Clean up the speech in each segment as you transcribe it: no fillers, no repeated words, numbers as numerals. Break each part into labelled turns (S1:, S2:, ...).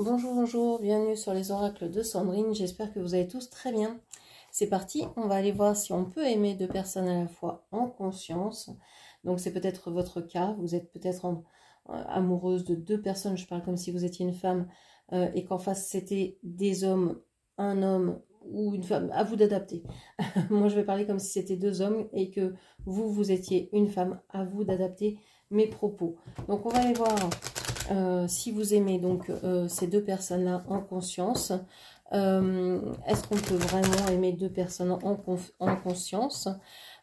S1: Bonjour, bonjour, bienvenue sur les oracles de Sandrine, j'espère que vous allez tous très bien. C'est parti, on va aller voir si on peut aimer deux personnes à la fois en conscience. Donc c'est peut-être votre cas, vous êtes peut-être amoureuse de deux personnes, je parle comme si vous étiez une femme et qu'en face c'était des hommes, un homme ou une femme, à vous d'adapter. Moi je vais parler comme si c'était deux hommes et que vous étiez une femme, à vous d'adapter mes propos. Donc on va aller voir... si vous aimez donc ces deux personnes-là en conscience, est-ce qu'on peut vraiment aimer deux personnes en conscience?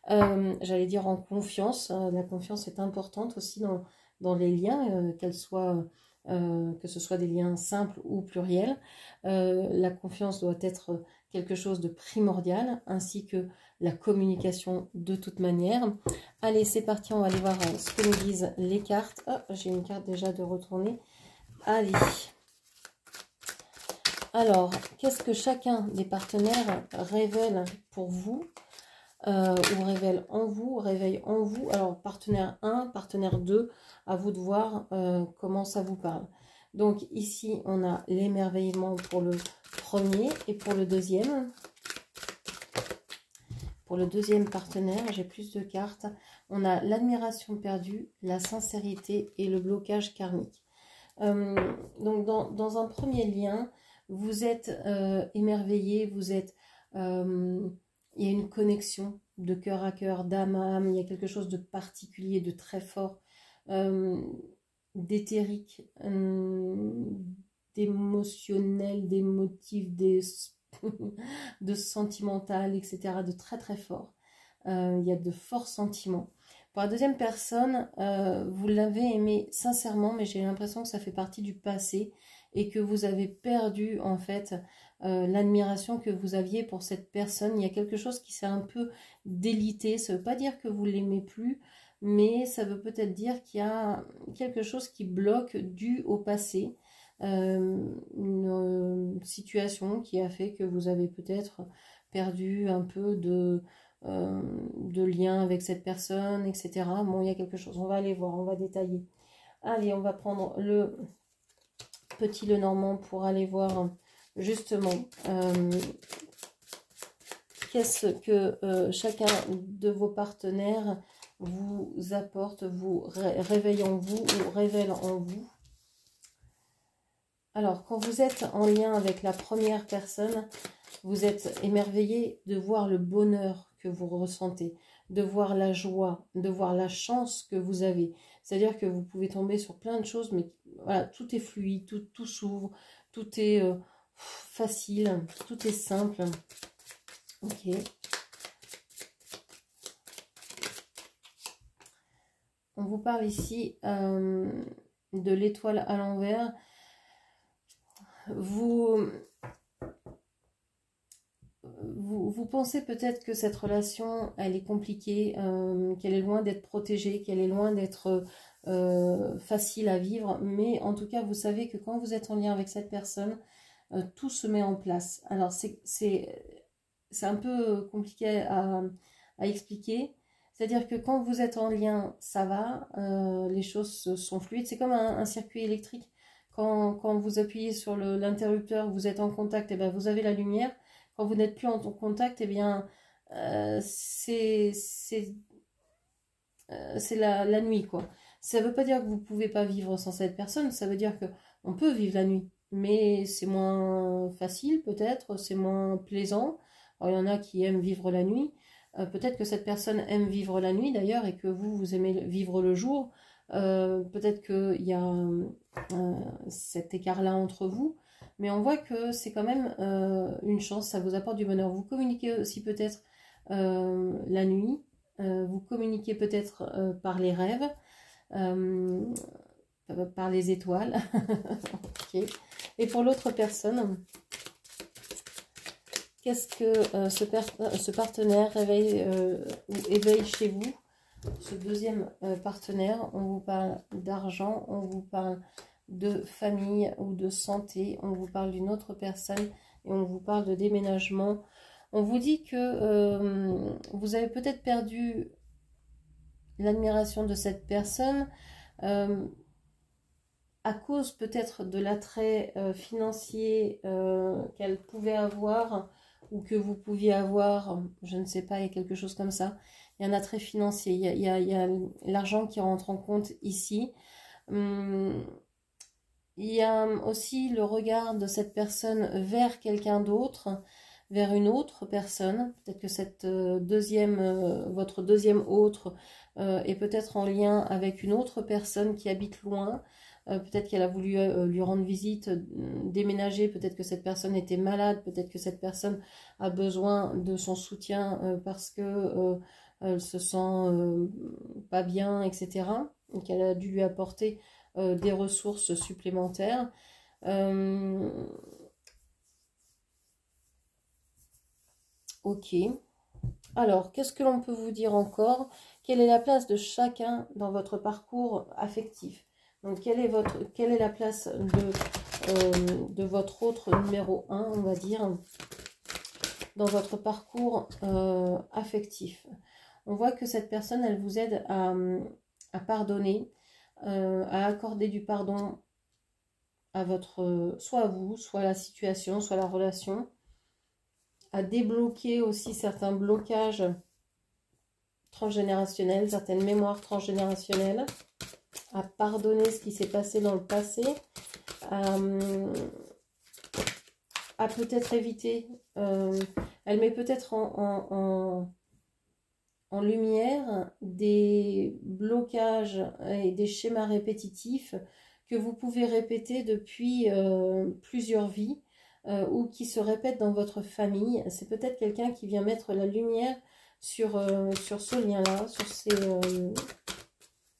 S1: J'allais dire en confiance. La confiance est importante aussi dans les liens, que ce soit des liens simples ou pluriels. La confiance doit être quelque chose de primordial, ainsi que la communication de toute manière. Allez, c'est parti, on va aller voir ce que nous disent les cartes. Oh, j'ai une carte déjà de retourner. Allez. Alors, qu'est-ce que chacun des partenaires révèle pour vous ou révèle en vous, réveille en vous? Alors, partenaire 1, partenaire 2, à vous de voir comment ça vous parle. Donc, ici, on a l'émerveillement pour le premier et pour le deuxième. Pour le deuxième partenaire, j'ai plus de cartes. On a l'admiration perdue, la sincérité et le blocage karmique. Donc, dans un premier lien, vous êtes émerveillé, vous êtes... il y a une connexion de cœur à cœur, d'âme à âme. Il y a quelque chose de particulier, de très fort, d'éthérique, d'émotionnel, d'émotif, de sentimental, etc. De très très fort. Il y a de forts sentiments. Pour la deuxième personne, vous l'avez aimé sincèrement, mais j'ai l'impression que ça fait partie du passé et que vous avez perdu en fait l'admiration que vous aviez pour cette personne. Il y a quelque chose qui s'est un peu délité. Ça ne veut pas dire que vous ne l'aimez plus, mais ça veut peut-être dire qu'il y a quelque chose qui bloque dû au passé. Une situation qui a fait que vous avez peut-être perdu un peu de lien avec cette personne, etc. Bon, il y a quelque chose. On va aller voir, on va détailler. Allez, on va prendre le petit Lenormand pour aller voir justement qu'est-ce que chacun de vos partenaires vous apporte, vous réveille en vous ou révèle en vous. Alors, quand vous êtes en lien avec la première personne, vous êtes émerveillé de voir le bonheur que vous ressentez, de voir la joie, de voir la chance que vous avez. C'est-à-dire que vous pouvez tomber sur plein de choses, mais voilà, tout est fluide, tout s'ouvre, tout est facile, tout est simple. Ok. On vous parle ici de l'étoile à l'envers. Vous pensez peut-être que cette relation, elle est compliquée, qu'elle est loin d'être protégée, qu'elle est loin d'être facile à vivre, mais en tout cas, vous savez que quand vous êtes en lien avec cette personne, tout se met en place. Alors, c'est un peu compliqué à expliquer. C'est-à-dire que quand vous êtes en lien, ça va, les choses sont fluides. C'est comme un circuit électrique. Quand vous appuyez sur l'interrupteur, vous êtes en contact, et bien vous avez la lumière. Quand vous n'êtes plus en contact, eh bien, c'est la nuit, quoi. Ça ne veut pas dire que vous ne pouvez pas vivre sans cette personne, ça veut dire qu'on peut vivre la nuit, mais c'est moins facile peut-être, c'est moins plaisant. Alors, il y en a qui aiment vivre la nuit. Peut-être que cette personne aime vivre la nuit d'ailleurs et que vous aimez vivre le jour. Peut-être qu'il y a cet écart-là entre vous. Mais on voit que c'est quand même une chance, ça vous apporte du bonheur. Vous communiquez aussi peut-être la nuit, vous communiquez peut-être par les rêves, par les étoiles. Okay. Et pour l'autre personne, qu'est-ce que ce partenaire réveille ou éveille chez vous? Ce deuxième partenaire, on vous parle d'argent, on vous parle de famille ou de santé, on vous parle d'une autre personne et on vous parle de déménagement. On vous dit que vous avez peut-être perdu l'admiration de cette personne à cause peut-être de l'attrait financier qu'elle pouvait avoir ou que vous pouviez avoir, je ne sais pas, il y a quelque chose comme ça. Il y a un attrait financier, il y a l'argent qui rentre en compte ici. Il y a aussi le regard de cette personne vers quelqu'un d'autre, vers une autre personne. Peut-être que cette votre deuxième autre est peut-être en lien avec une autre personne qui habite loin. Peut-être qu'elle a voulu lui rendre visite, déménager. Peut-être que cette personne était malade. Peut-être que cette personne a besoin de son soutien parce que elle se sent pas bien, etc. Et qu'elle a dû lui apporter des ressources supplémentaires. Ok. Alors, qu'est-ce que l'on peut vous dire encore? Quelle est la place de chacun dans votre parcours affectif? Donc, quelle est la place de votre autre numéro 1, on va dire, dans votre parcours affectif? On voit que cette personne, elle vous aide à pardonner, à accorder du pardon à soit à vous, soit à la situation, soit à la relation, à débloquer aussi certains blocages transgénérationnels, certaines mémoires transgénérationnelles, à pardonner ce qui s'est passé dans le passé, à peut-être éviter, elle met peut-être en lumière des blocages et des schémas répétitifs que vous pouvez répéter depuis plusieurs vies ou qui se répètent dans votre famille. C'est peut-être quelqu'un qui vient mettre la lumière sur ce lien-là, sur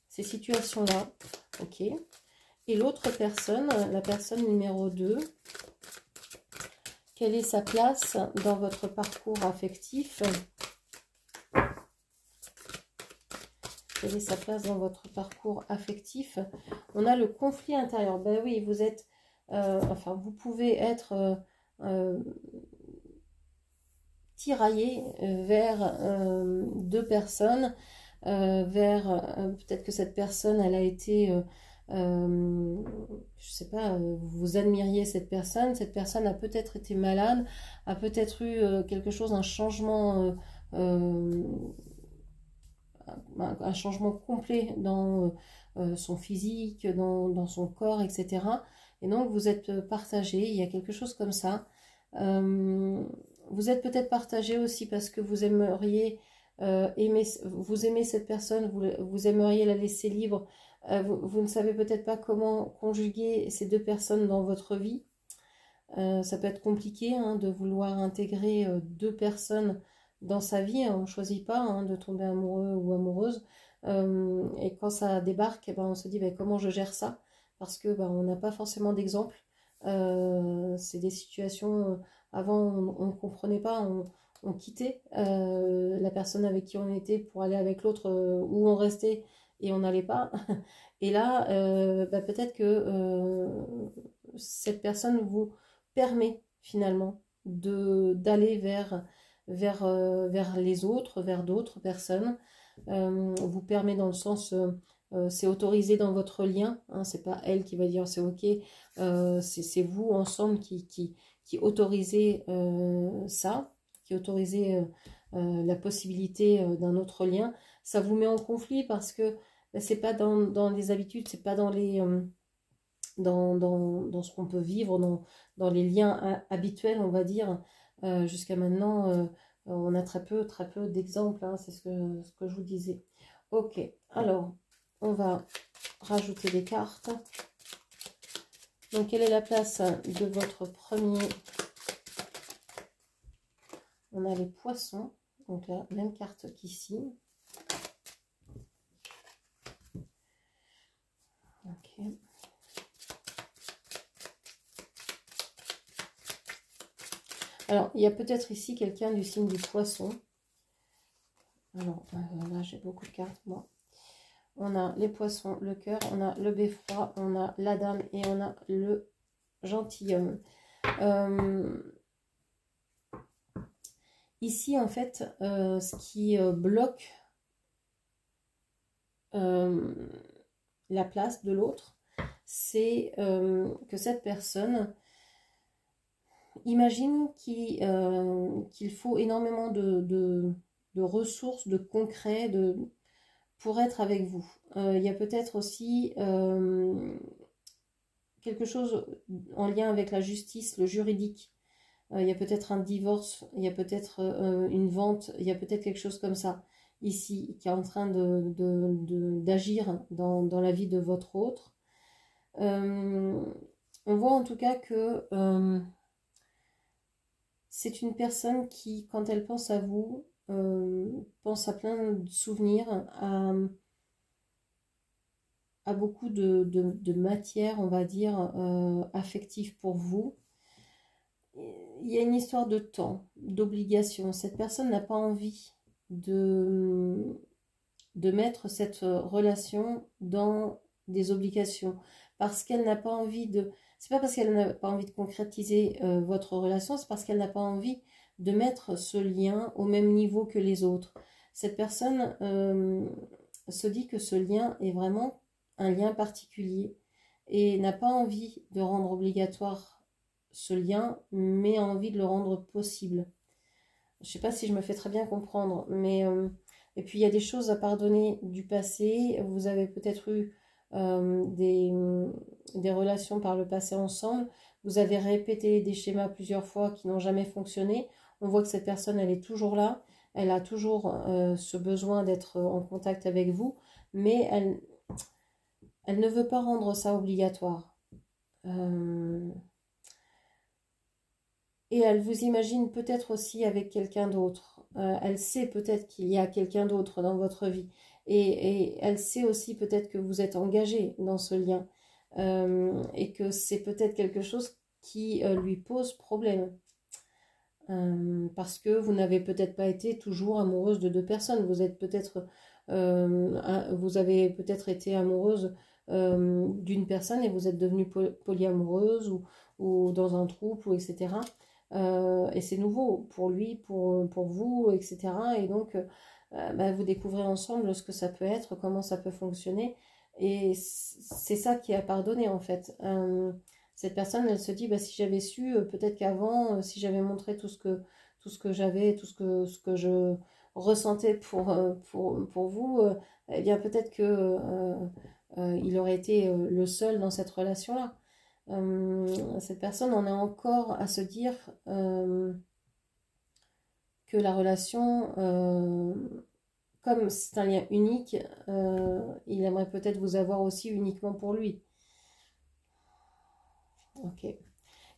S1: ces situations-là. Ok. Et l'autre personne, la personne numéro 2, quelle est sa place dans votre parcours affectif ? Quelle est sa place dans votre parcours affectif? On a le conflit intérieur. Ben oui, vous êtes, enfin, vous pouvez être tiraillé vers deux personnes, peut-être que cette personne, elle a été, je sais pas, vous admiriez cette personne a peut-être été malade, a peut-être eu quelque chose, un changement. Un changement complet dans son physique, dans son corps, etc. Et donc vous êtes partagé, il y a quelque chose comme ça. Vous êtes peut-être partagé aussi parce que vous aimeriez vous aimez cette personne, vous aimeriez la laisser libre. Vous ne savez peut-être pas comment conjuguer ces deux personnes dans votre vie. Ça peut être compliqué hein, de vouloir intégrer deux personnes dans sa vie. On ne choisit pas hein, de tomber amoureux ou amoureuse. Et quand ça débarque, eh ben, on se dit ben, comment je gère ça? Parce que ben, on n'a pas forcément d'exemple. C'est des situations, avant on ne comprenait pas, on quittait la personne avec qui on était pour aller avec l'autre où on restait et on n'allait pas. Et là, ben, peut-être que cette personne vous permet finalement d'aller vers les autres, vers d'autres personnes, vous permet dans le sens, c'est autorisé dans votre lien, hein, c'est pas elle qui va dire c'est ok, c'est vous ensemble qui autorisez ça, qui autorisez la possibilité d'un autre lien. Ça vous met en conflit parce que ben, c'est pas dans les habitudes, c'est pas dans les... dans ce qu'on peut vivre, dans les liens habituels, on va dire. Jusqu'à maintenant, on a très peu d'exemples, hein, c'est ce que je vous disais. Ok, alors, on va rajouter des cartes. Donc, quelle est la place de votre premier? On a les poissons, donc la même carte qu'ici. Ok. Alors, il y a peut-être ici quelqu'un du signe du poisson. Alors, là, j'ai beaucoup de cartes, moi. On a les poissons, le cœur, on a le beffroi, on a la dame et on a le gentilhomme. Ici, en fait, ce qui bloque la place de l'autre, c'est que cette personne imagine qu'il faut énormément de ressources, de concret, pour être avec vous. Il y a peut-être aussi quelque chose en lien avec la justice, le juridique. Il y a peut-être un divorce, il y a peut-être une vente, il y a peut-être quelque chose comme ça ici qui est en train d'agir dans la vie de votre autre. On voit en tout cas que c'est une personne qui, quand elle pense à vous, pense à plein de souvenirs, à beaucoup de matière, on va dire, affective pour vous. Il y a une histoire de temps, d'obligation. Cette personne n'a pas envie de mettre cette relation dans des obligations. Parce qu'elle n'a pas envie de... C'est pas parce qu'elle n'a pas envie de concrétiser votre relation, c'est parce qu'elle n'a pas envie de mettre ce lien au même niveau que les autres. Cette personne se dit que ce lien est vraiment un lien particulier et n'a pas envie de rendre obligatoire ce lien, mais a envie de le rendre possible. Je ne sais pas si je me fais très bien comprendre, mais... et puis il y a des choses à pardonner du passé. Vous avez peut-être eu des relations par le passé ensemble. Vous avez répété des schémas plusieurs fois qui n'ont jamais fonctionné. On voit que cette personne, elle est toujours là. Elle a toujours ce besoin d'être en contact avec vous, mais elle ne veut pas rendre ça obligatoire. Et elle vous imagine peut-être aussi avec quelqu'un d'autre. Elle sait peut-être qu'il y a quelqu'un d'autre dans votre vie. Et elle sait aussi peut-être que vous êtes engagé dans ce lien. Et que c'est peut-être quelque chose qui lui pose problème. Parce que vous n'avez peut-être pas été toujours amoureuse de deux personnes. Vous êtes peut-être... vous avez peut-être été amoureuse d'une personne et vous êtes devenue polyamoureuse ou dans un trouble, etc. Et c'est nouveau pour lui, pour vous, etc. Et donc, vous découvrez ensemble ce que ça peut être, comment ça peut fonctionner. Et c'est ça qui est à pardonner, en fait. Cette personne, elle se dit, si j'avais su, peut-être qu'avant, si j'avais montré tout ce que j'avais, tout ce que je ressentais pour vous, eh bien, peut-être que il aurait été le seul dans cette relation-là. Cette personne en est encore à se dire que la relation, comme c'est un lien unique, il aimerait peut-être vous avoir aussi uniquement pour lui. Ok.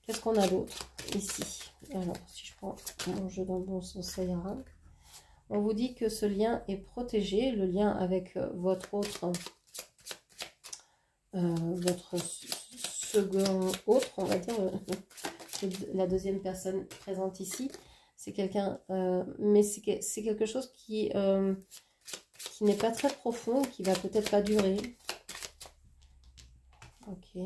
S1: Qu'est-ce qu'on a d'autre ici? Alors, si je prends mon jeu dans le bon sens, ça ira. On vous dit que ce lien est protégé, le lien avec votre autre, votre second autre, on va dire, la deuxième personne présente ici. C'est quelqu'un, mais c'est quelque chose qui n'est pas très profond, qui va peut-être pas durer. Ok.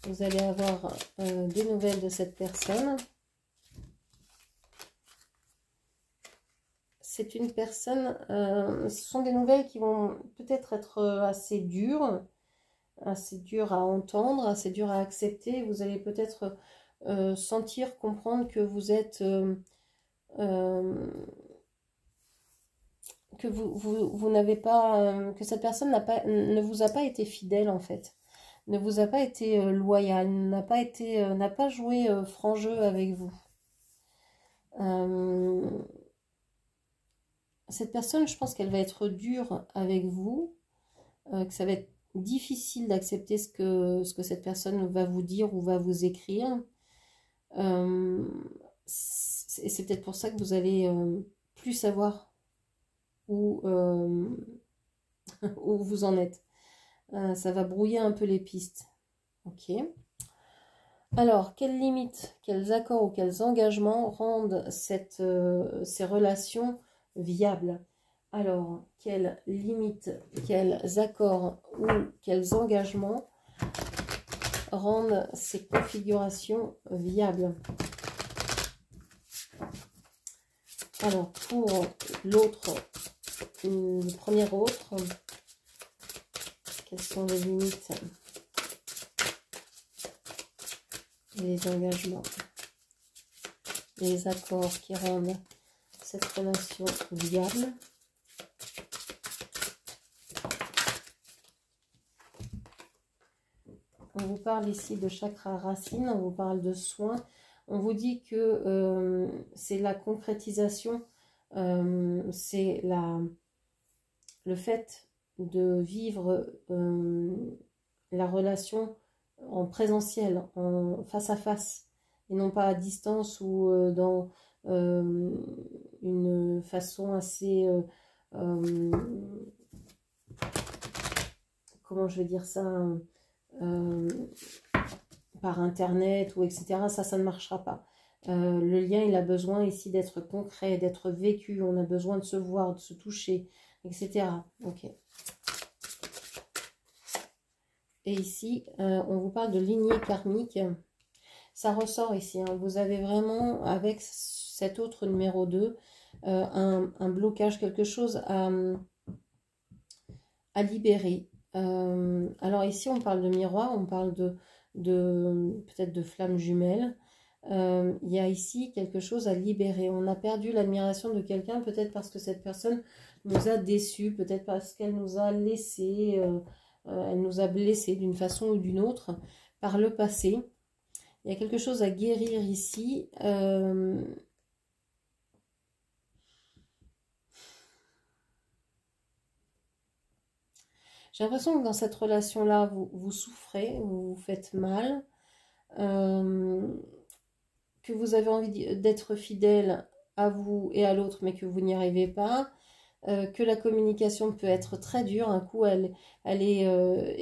S1: Vous allez avoir des nouvelles de cette personne. C'est une personne, ce sont des nouvelles qui vont peut-être être assez dures à entendre, assez dures à accepter. Vous allez peut-être sentir, comprendre que vous êtes... que vous n'avez pas... que cette personne ne vous a pas été fidèle, en fait. Ne vous a pas été loyal, n'a pas joué franc jeu avec vous. Cette personne, je pense qu'elle va être dure avec vous, que ça va être difficile d'accepter ce que cette personne va vous dire ou va vous écrire. C'est peut-être pour ça que vous allez plus savoir où vous en êtes. Ça va brouiller un peu les pistes. Ok. Alors, quelles limites, quels accords ou quels engagements rendent ces relations viables? Alors, quelles limites, quels accords ou quels engagements rendent ces configurations viables? Alors, pour l'autre, le premier autre, quelles sont les limites et les engagements, les accords qui rendent cette relation viable. On vous parle ici de chakra racine, on vous parle de soins. On vous dit que c'est la concrétisation, c'est le fait de vivre la relation en présentiel, en face à face, et non pas à distance ou dans une façon assez... comment je vais dire ça, par internet ou etc. Ça ne marchera pas. Le lien, il a besoin ici d'être concret, d'être vécu. On a besoin de se voir, de se toucher, etc. Ok. Et ici, on vous parle de lignée karmique. Ça ressort ici. Hein. Vous avez vraiment, avec cet autre numéro 2, un blocage, quelque chose à libérer. Alors ici, on parle de miroir, on parle peut-être de flammes jumelles. Il y a ici quelque chose à libérer. On a perdu l'admiration de quelqu'un, peut-être parce que cette personne nous a déçus, peut-être parce qu'elle nous a laissé, elle nous a blessés d'une façon ou d'une autre par le passé. Il y a quelque chose à guérir ici. J'ai l'impression que dans cette relation-là, vous souffrez, vous vous faites mal, que vous avez envie d'être fidèle à vous et à l'autre, mais que vous n'y arrivez pas, que la communication peut être très dure. Un coup, elle est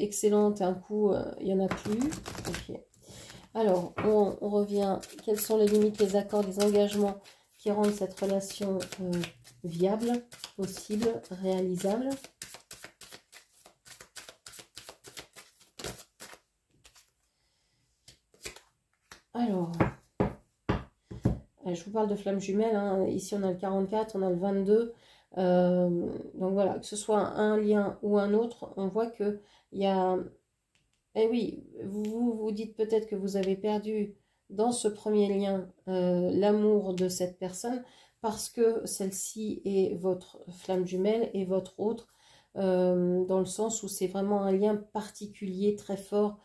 S1: excellente, un coup, il n'y en a plus. Okay. Alors, on revient. Quelles sont les limites, les accords, les engagements qui rendent cette relation viable, possible, réalisable? Alors, je vous parle de flammes jumelles. Hein. Ici, on a le 44, on a le 22. Donc voilà, que ce soit un lien ou un autre, on voit qu'il y a... Eh oui, vous vous dites peut-être que vous avez perdu dans ce premier lien l'amour de cette personne parce que celle-ci est votre flamme jumelle et votre autre, dans le sens où c'est vraiment un lien particulier, très fort,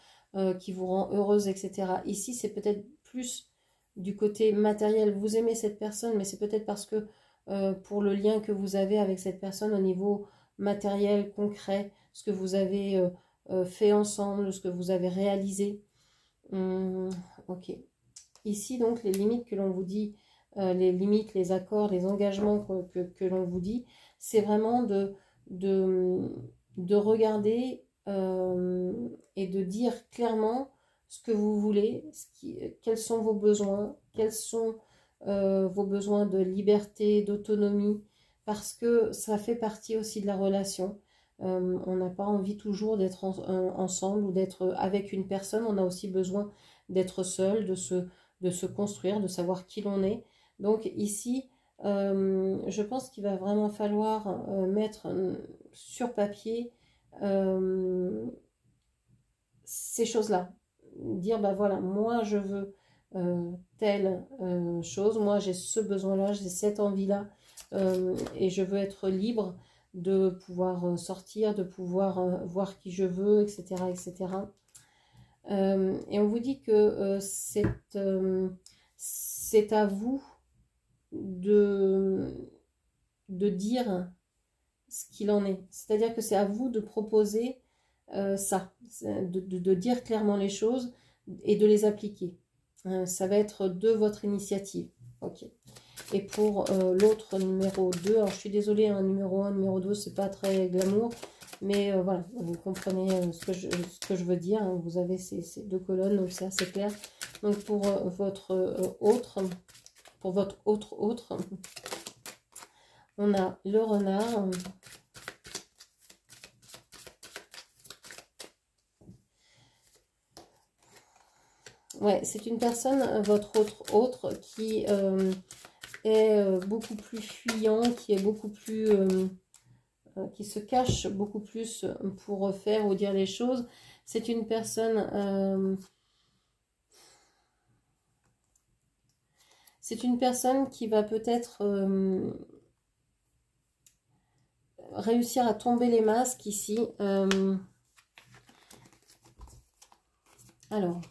S1: qui vous rend heureuse, etc. Ici, c'est peut-être plus du côté matériel. Vous aimez cette personne, mais c'est peut-être parce que pour le lien que vous avez avec cette personne au niveau matériel, concret, ce que vous avez fait ensemble, ce que vous avez réalisé. Ok. Ici, donc, les limites que l'on vous dit, les limites, les accords, les engagements que l'on vous dit, c'est vraiment de regarder et de dire clairement ce que vous voulez, quels sont vos besoins, quels sont vos besoins de liberté, d'autonomie, parce que ça fait partie aussi de la relation. On n'a pas envie toujours d'être ensemble ou d'être avec une personne, on a aussi besoin d'être seul, de se construire, de savoir qui l'on est. Donc ici, je pense qu'il va vraiment falloir mettre sur papier ces choses-là. Dire, bah voilà, moi je veux telle chose, moi j'ai ce besoin-là, j'ai cette envie-là, et je veux être libre de pouvoir sortir, de pouvoir voir qui je veux, etc. etc. Et on vous dit que c'est à vous de dire ce qu'il en est. C'est-à-dire que c'est à vous de proposer ça, de dire clairement les choses et de les appliquer. Ça va être de votre initiative. Ok. Et pour l'autre numéro 2, alors je suis désolée, hein, numéro 1, numéro 2, c'est pas très glamour, mais voilà, vous comprenez ce que je veux dire. Hein. Vous avez ces deux colonnes, donc c'est assez clair. Donc pour votre autre, on a le renard. Ouais, c'est une personne, votre autre qui est beaucoup plus fuyant, qui est beaucoup plus qui se cache beaucoup plus pour faire ou dire les choses. C'est une personne... c'est une personne qui va peut-être réussir à tomber les masques ici. Alors,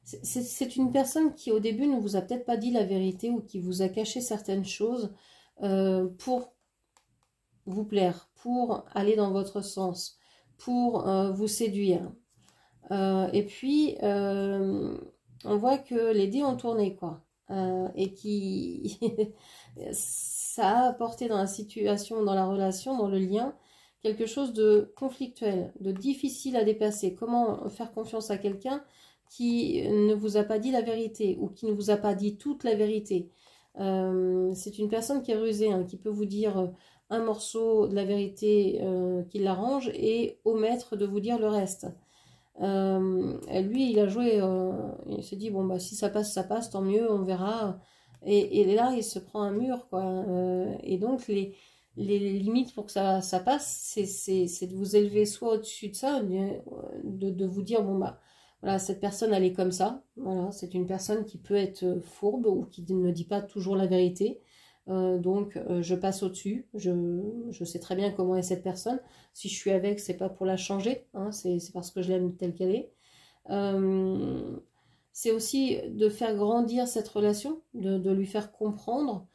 S1: c'est une personne qui au début ne vous a peut-être pas dit la vérité ou qui vous a caché certaines choses pour vous plaire, pour aller dans votre sens, pour vous séduire. Et puis, on voit que les dés ont tourné, quoi. Et qui ça a apporté dans la situation, dans la relation, dans le lien, quelque chose de conflictuel, de difficile à dépasser. Comment faire confiance à quelqu'un qui ne vous a pas dit la vérité ou qui ne vous a pas dit toute la vérité. C'est une personne qui est rusée, hein, qui peut vous dire un morceau de la vérité qui l'arrange et omettre de vous dire le reste. Lui, il a joué, il s'est dit, bon, bah, si ça passe, tant mieux, on verra. Et là, il se prend un mur, quoi. Et donc, les limites pour que ça passe, c'est de vous élever soit au-dessus de ça, de vous dire, bon, bah, voilà, cette personne, elle est comme ça. Voilà, c'est une personne qui peut être fourbe ou qui ne dit pas toujours la vérité. Donc, je passe au-dessus. Je sais très bien comment est cette personne. Si je suis avec, c'est pas pour la changer. Hein, c'est parce que je l'aime telle qu'elle est. C'est aussi de faire grandir cette relation, de lui faire comprendre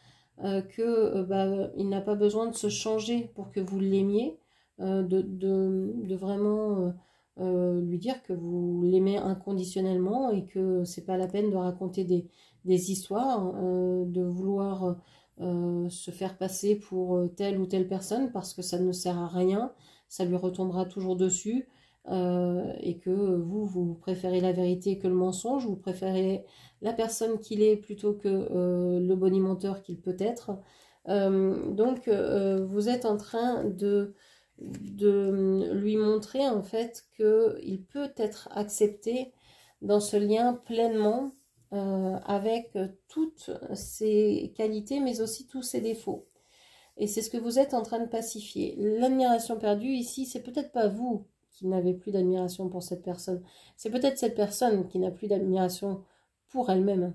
S1: que bah, il n'a pas besoin de se changer pour que vous l'aimiez. De vraiment lui dire que vous l'aimez inconditionnellement et que c'est pas la peine de raconter des histoires, de vouloir se faire passer pour telle ou telle personne parce que ça ne sert à rien, ça lui retombera toujours dessus et que vous préférez la vérité que le mensonge, vous préférez la personne qu'il est plutôt que le bonimenteur qu'il peut être. Donc vous êtes en train de lui montrer en fait qu'il peut être accepté dans ce lien pleinement avec toutes ses qualités mais aussi tous ses défauts. Et c'est ce que vous êtes en train de pacifier. L'admiration perdue ici, c'est peut-être pas vous qui n'avez plus d'admiration pour cette personne. C'est peut-être cette personne qui n'a plus d'admiration pour elle-même.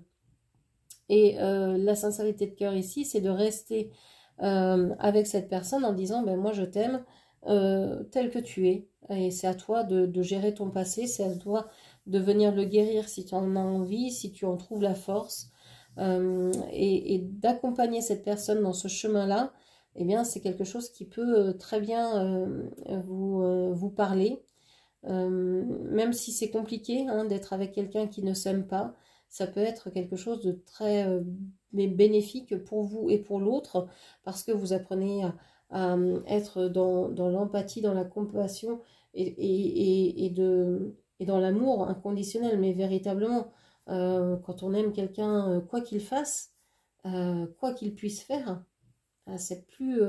S1: Et la sincérité de cœur ici, c'est de rester avec cette personne en disant, ben moi je t'aime tel que tu es. Et c'est à toi de gérer ton passé, c'est à toi de venir le guérir si tu en as envie, si tu en trouves la force. Et d'accompagner cette personne dans ce chemin-là, eh bien, c'est quelque chose qui peut très bien vous parler. Même si c'est compliqué hein, d'être avec quelqu'un qui ne s'aime pas, ça peut être quelque chose de très bénéfique pour vous et pour l'autre, parce que vous apprenez à être dans l'empathie, dans la compassion et dans l'amour inconditionnel, mais véritablement, quand on aime quelqu'un, quoi qu'il fasse, quoi qu'il puisse faire, c'est plus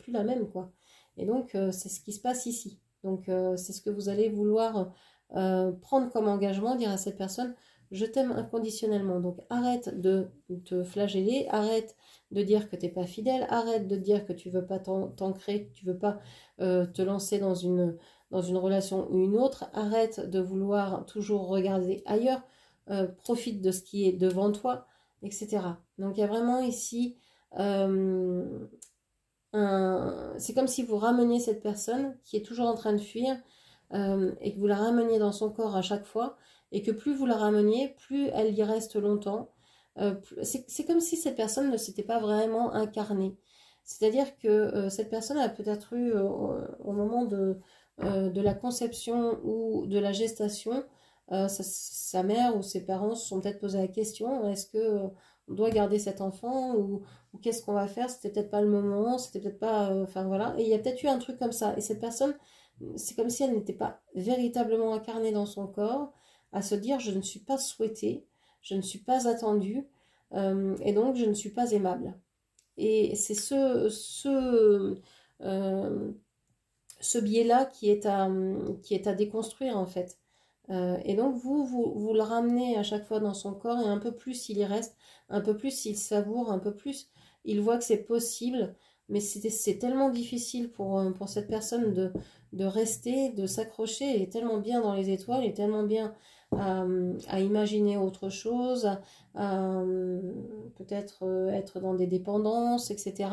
S1: la même, quoi. Et donc, c'est ce qui se passe ici. Donc, c'est ce que vous allez vouloir prendre comme engagement, dire à cette personne, je t'aime inconditionnellement. Donc, arrête de te flageller, arrête de dire que tu n'es pas fidèle, arrête de dire que tu ne veux pas t'ancrer, que tu ne veux pas te lancer dans une relation ou une autre, arrête de vouloir toujours regarder ailleurs, profite de ce qui est devant toi, etc. Donc, il y a vraiment ici... c'est comme si vous rameniez cette personne qui est toujours en train de fuir et que vous la rameniez dans son corps à chaque fois et que plus vous la rameniez, plus elle y reste longtemps. C'est comme si cette personne ne s'était pas vraiment incarnée. C'est-à-dire que cette personne a peut-être eu au moment de la conception ou de la gestation, sa mère ou ses parents se sont peut-être posé la question, est-ce que on doit garder cet enfant ou qu'est-ce qu'on va faire, c'était peut-être pas le moment, c'était peut-être pas... Enfin voilà, et il y a peut-être eu un truc comme ça. Et cette personne, c'est comme si elle n'était pas véritablement incarnée dans son corps, à se dire je ne suis pas souhaitée, je ne suis pas attendue, et donc je ne suis pas aimable. Et c'est ce biais-là qui est à déconstruire en fait. Et donc vous le ramenez à chaque fois dans son corps et un peu plus il y reste, un peu plus il savoure, un peu plus il voit que c'est possible, mais c'est tellement difficile pour cette personne de rester, de s'accrocher. Elle est tellement bien dans les étoiles, elle est tellement bien à imaginer autre chose, à peut-être être dans des dépendances, etc.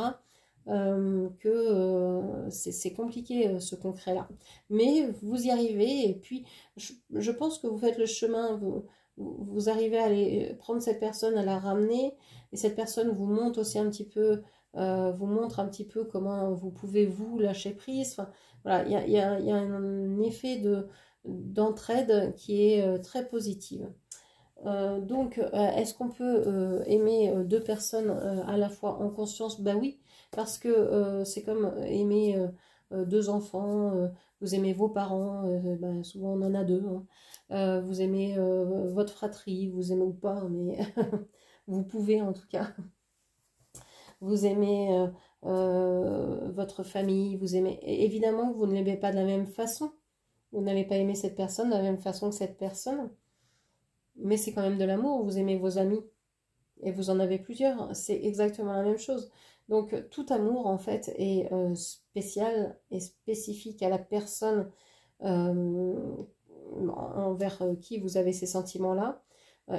S1: C'est compliqué ce concret-là. Mais vous y arrivez, et puis je pense que vous faites le chemin, vous arrivez à aller prendre cette personne, à la ramener, et cette personne vous montre aussi un petit peu, vous montre un petit peu comment vous pouvez vous lâcher prise. Enfin, voilà, il y a un effet d'entraide qui est très positive. Est-ce qu'on peut aimer deux personnes à la fois en conscience? Bah oui, parce que c'est comme aimer deux enfants, vous aimez vos parents, bah, souvent on en a deux, hein. Vous aimez votre fratrie, vous aimez ou pas, mais vous pouvez en tout cas. Vous aimez votre famille, vous aimez... Évidemment, vous ne l'aimez pas de la même façon. Vous n'allez pas aimer cette personne de la même façon que cette personne. Mais c'est quand même de l'amour, vous aimez vos amis. Et vous en avez plusieurs, c'est exactement la même chose. Donc tout amour en fait est spécial et spécifique à la personne envers qui vous avez ces sentiments-là.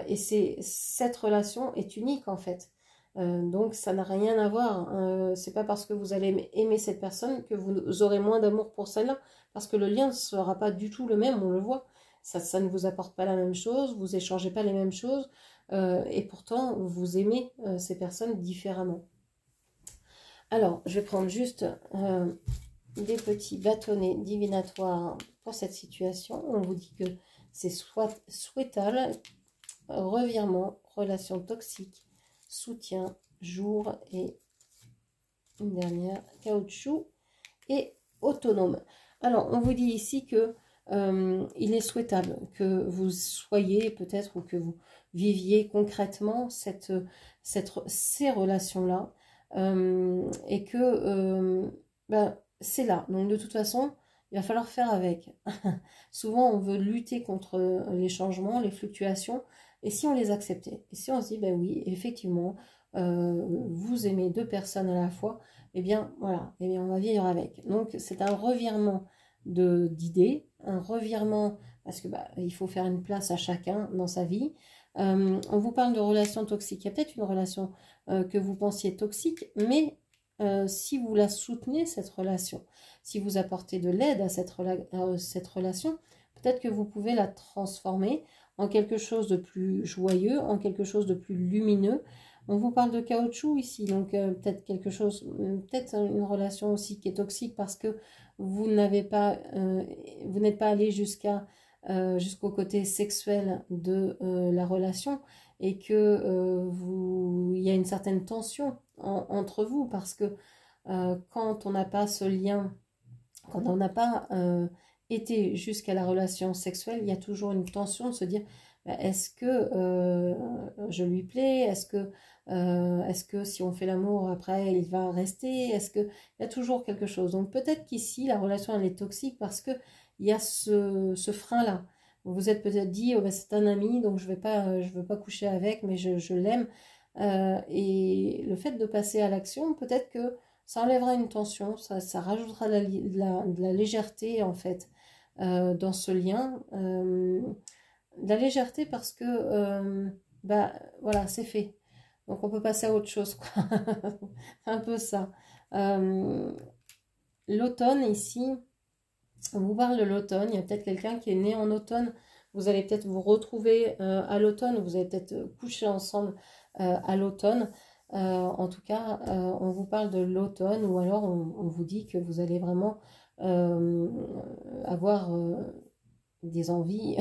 S1: Et cette relation est unique en fait. Donc ça n'a rien à voir. C'est pas parce que vous allez aimer cette personne que vous aurez moins d'amour pour celle-là. Parce que le lien ne sera pas du tout le même, on le voit. Ça ne vous apporte pas la même chose, vous échangez pas les mêmes choses. Et pourtant, vous aimez ces personnes différemment. Alors, je vais prendre juste des petits bâtonnets divinatoires pour cette situation. On vous dit que c'est souhaitable, revirement, relation toxique, soutien, jour et une dernière, caoutchouc et autonome. Alors, on vous dit ici que il est souhaitable que vous soyez peut-être ou que vous viviez concrètement ces relations-là et que ben, c'est là. Donc de toute façon, il va falloir faire avec. Souvent, on veut lutter contre les changements, les fluctuations, et si on les acceptait, et si on se dit, ben oui, effectivement, vous aimez deux personnes à la fois, eh bien, voilà, eh bien, on va vivre avec. Donc, c'est un revirement d'idées, un revirement, parce que bah, il faut faire une place à chacun dans sa vie. On vous parle de relations toxiques. Il y a peut-être une relation que vous pensiez toxique, mais si vous la soutenez, cette relation, si vous apportez de l'aide à cette relation, peut-être que vous pouvez la transformer en quelque chose de plus joyeux, en quelque chose de plus lumineux. On vous parle de caoutchouc ici, donc peut-être quelque chose, peut-être une relation aussi qui est toxique parce que vous n'avez pas, vous n'êtes pas allé jusqu'au côté sexuel de la relation et que il y a une certaine tension entre vous parce que quand on n'a pas ce lien, quand on n'a pas été jusqu'à la relation sexuelle, il y a toujours une tension de se dire est-ce que je lui plais, est-ce que si on fait l'amour après il va rester, est-ce que il y a toujours quelque chose. Donc peut-être qu'ici la relation elle est toxique parce que il y a ce frein là. Vous vous êtes peut-être dit oh, ben, c'est un ami donc je veux pas coucher avec mais je l'aime et le fait de passer à l'action peut-être que ça enlèvera une tension, ça rajoutera de la légèreté en fait dans ce lien. De la légèreté parce que bah voilà, c'est fait. Donc on peut passer à autre chose, quoi. Un peu ça. L'automne ici, on vous parle de l'automne. Il y a peut-être quelqu'un qui est né en automne. Vous allez peut-être vous retrouver à l'automne. Vous allez peut-être coucher ensemble à l'automne. En tout cas, on vous parle de l'automne ou alors on vous dit que vous allez vraiment avoir des envies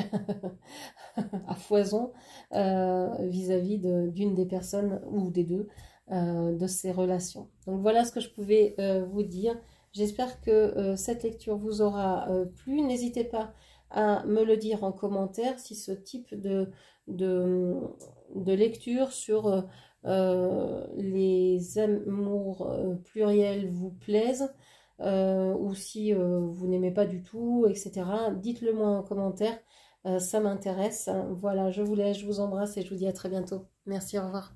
S1: à foison vis-à-vis d'une des personnes ou des deux de ces relations. Donc voilà ce que je pouvais vous dire. J'espère que cette lecture vous aura plu. N'hésitez pas à me le dire en commentaire si ce type de lecture sur les amours pluriels vous plaisent. Ou si vous n'aimez pas du tout, etc. Dites-le moi en commentaire, ça m'intéresse. Voilà, je vous laisse, je vous embrasse et je vous dis à très bientôt. Merci, au revoir.